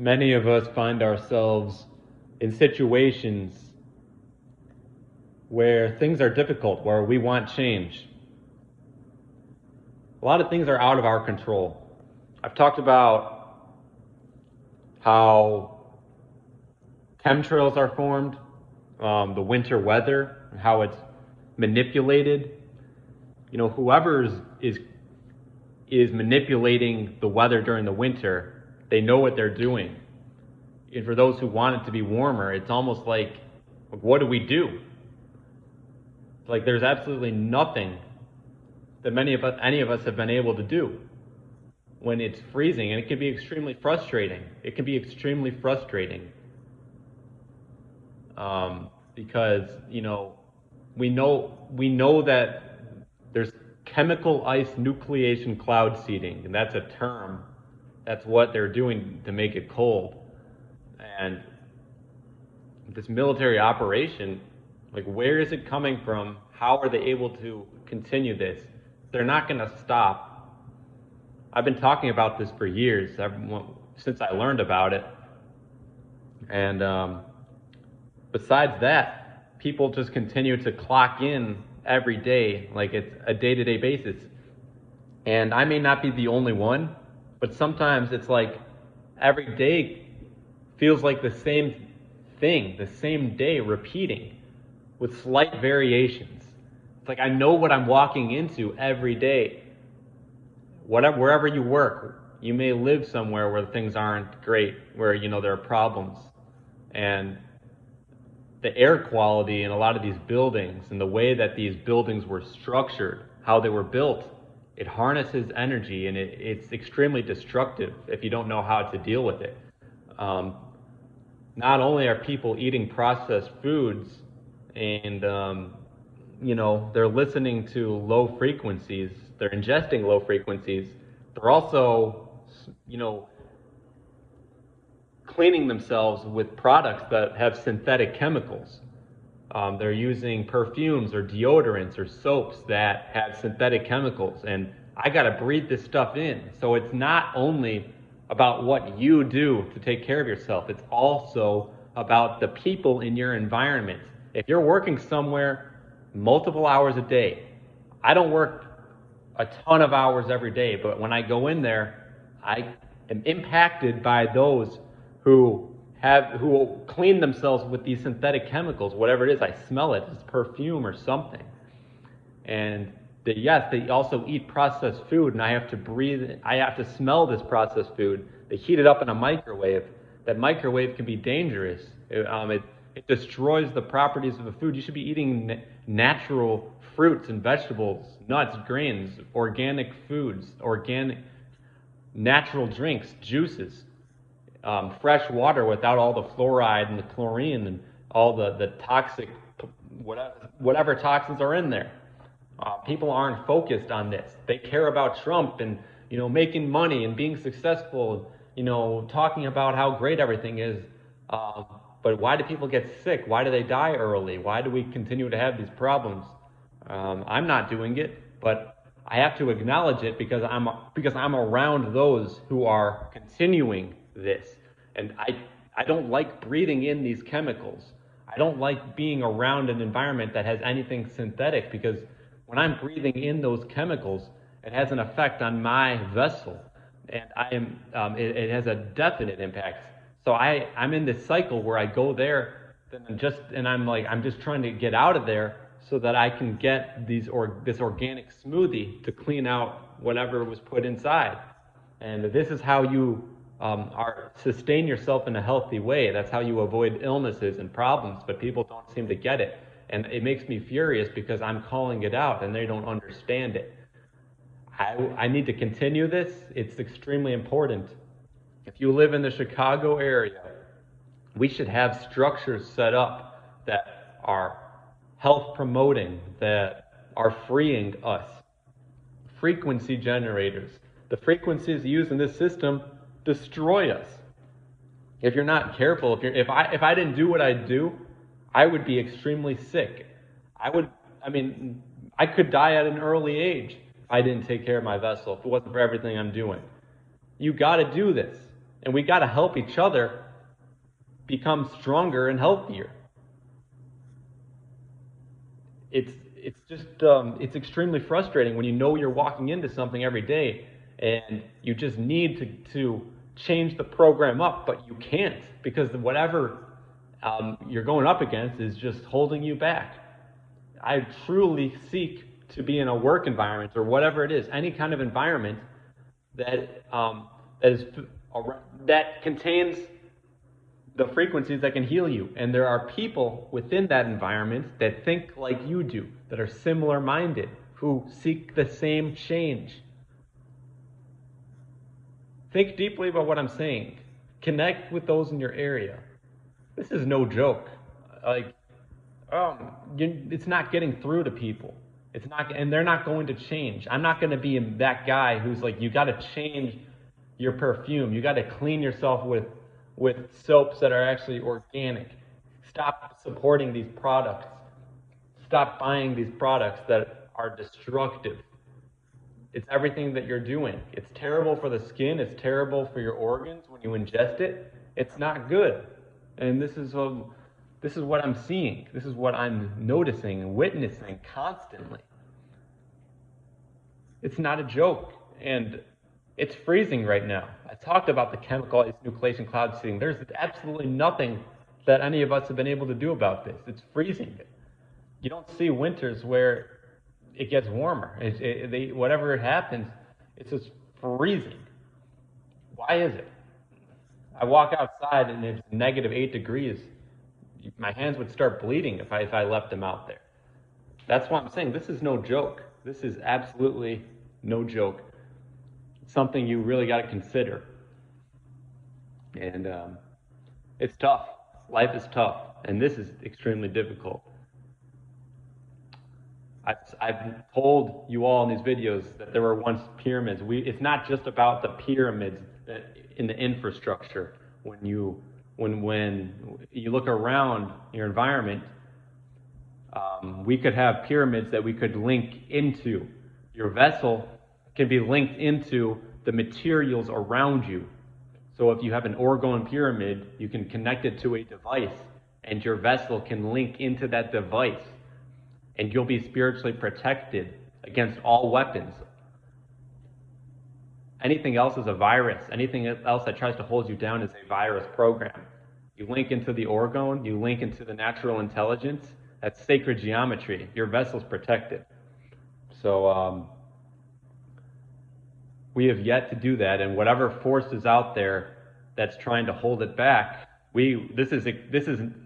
Many of us find ourselves in situations where things are difficult, where we want change. A lot of things are out of our control. I've talked about how chemtrails are formed, the winter weather, how it's manipulated. Whoever is manipulating the weather during the winter, they know what they're doing. And for those who want it to be warmer, it's almost like, what do we do? Like there's absolutely nothing that any of us have been able to do when it's freezing, and it can be extremely frustrating. It can be extremely frustrating because we know that there's chemical ice nucleation cloud seeding, and that's a term. That's what they're doing to make it cold. And this military operation, like, where is it coming from? How are they able to continue this? They're not going to stop. I've been talking about this for years, since I learned about it. And besides that, people just continue to clock in every day, like it's a day-to-day basis. And I may not be the only one, but sometimes it's like every day feels like the same thing, the same day repeating with slight variations. It's like I know what I'm walking into every day. Wherever you work, you may live somewhere where things aren't great, where there are problems. And the air quality in a lot of these buildings and the way that these buildings were structured, how they were built, it harnesses energy, and it's extremely destructive if you don't know how to deal with it. Not only are people eating processed foods and they're listening to low frequencies, they're ingesting low frequencies, they're also cleaning themselves with products that have synthetic chemicals. They're using perfumes or deodorants or soaps that have synthetic chemicals, and I got to breathe this stuff in. So it's not only about what you do to take care of yourself, it's also about the people in your environment. If you're working somewhere multiple hours a day, I don't work a ton of hours every day, but when I go in there, I am impacted by those who clean themselves with these synthetic chemicals, whatever it is. I smell it, it's perfume or something. And they also eat processed food, and I have to smell this processed food. They heat it up in a microwave. That microwave can be dangerous. It destroys the properties of the food. You should be eating natural fruits and vegetables, nuts, grains, organic foods, organic, natural drinks, juices, fresh water without all the fluoride and the chlorine and all the toxic, whatever toxins are in there. People aren't focused on this. They care about Trump and making money and being successful, talking about how great everything is. But why do people get sick? Why do they die early? Why do we continue to have these problems? I'm not doing it, but I have to acknowledge it because I'm around those who are continuing this. And I don't like breathing in these chemicals. I don't like being around an environment that has anything synthetic, because when I'm breathing in those chemicals, it has an effect on my vessel, and it has a definite impact. So I'm in this cycle where I go there, and I'm just trying to get out of there so that I can get this organic smoothie to clean out whatever was put inside. And this is how you sustain yourself in a healthy way. That's how you avoid illnesses and problems, but people don't seem to get it. And it makes me furious because I'm calling it out and they don't understand it. I need to continue this. It's extremely important. If you live in the Chicago area, we should have structures set up that are health promoting, that are freeing us. Frequency generators. The frequencies used in this system destroy us. If you're not careful, if I didn't do what I do, I would be extremely sick. I could die at an early age if I didn't take care of my vessel, if it wasn't for everything I'm doing. You got to do this. And we got to help each other become stronger and healthier. It's just it's extremely frustrating when you know you're walking into something every day and you just need to change the program up, but you can't because whatever you're going up against is just holding you back. I truly seek to be in a work environment or whatever it is, any kind of environment that that contains the frequencies that can heal you. And there are people within that environment that think like you do, that are similar minded, who seek the same change. Think deeply about what I'm saying. Connect with those in your area. This is no joke. Like, it's not getting through to people. It's not, and they're not going to change. I'm not going to be that guy who's like, you got to change your perfume. You got to clean yourself with soaps that are actually organic. Stop supporting these products. Stop buying these products that are destructive. It's everything that you're doing. It's terrible for the skin. It's terrible for your organs when you ingest it. It's not good. And this is what I'm seeing. This is what I'm noticing and witnessing constantly. It's not a joke. And it's freezing right now. I talked about the chemical nucleation cloud seeding. There's absolutely nothing that any of us have been able to do about this. It's freezing. You don't see winters where it gets warmer. Whatever happens, it's just freezing. Why is it? I walk outside and it's -8 degrees. My hands would start bleeding if I left them out there. That's why I'm saying this is no joke. This is absolutely no joke. It's something you really got to consider. And it's tough. Life is tough. And this is extremely difficult. I've told you all in these videos that there were once pyramids. It's not just about the pyramids in the infrastructure. When you look around your environment, we could have pyramids that we could link into. Your vessel can be linked into the materials around you. So if you have an orgone pyramid, you can connect it to a device, and your vessel can link into that device, and you'll be spiritually protected against all weapons. Anything else is a virus. Anything else that tries to hold you down is a virus program. You link into the orgone, you link into the natural intelligence, that's sacred geometry. Your vessel's protected. So we have yet to do that, and whatever force is out there that's trying to hold it back, this is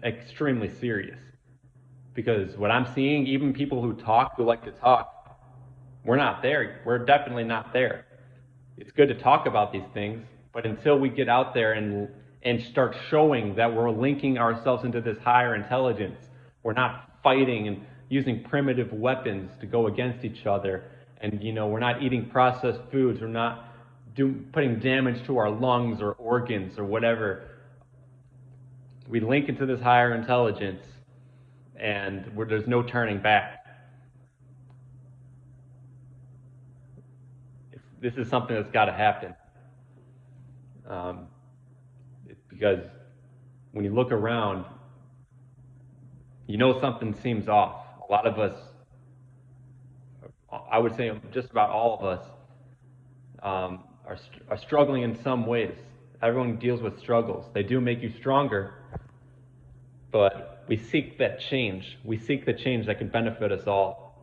extremely serious. Because what I'm seeing, even people who like to talk, we're not there. We're definitely not there. It's good to talk about these things, but until we get out there and start showing that we're linking ourselves into this higher intelligence, we're not fighting and using primitive weapons to go against each other, and we're not eating processed foods, we're not putting damage to our lungs or organs or whatever. We link into this higher intelligence, and there's no turning back. This is something that's got to happen. Because when you look around, something seems off. A lot of us, I would say just about all of us, are struggling in some ways. Everyone deals with struggles. They do make you stronger, but we seek that change. We seek the change that can benefit us all.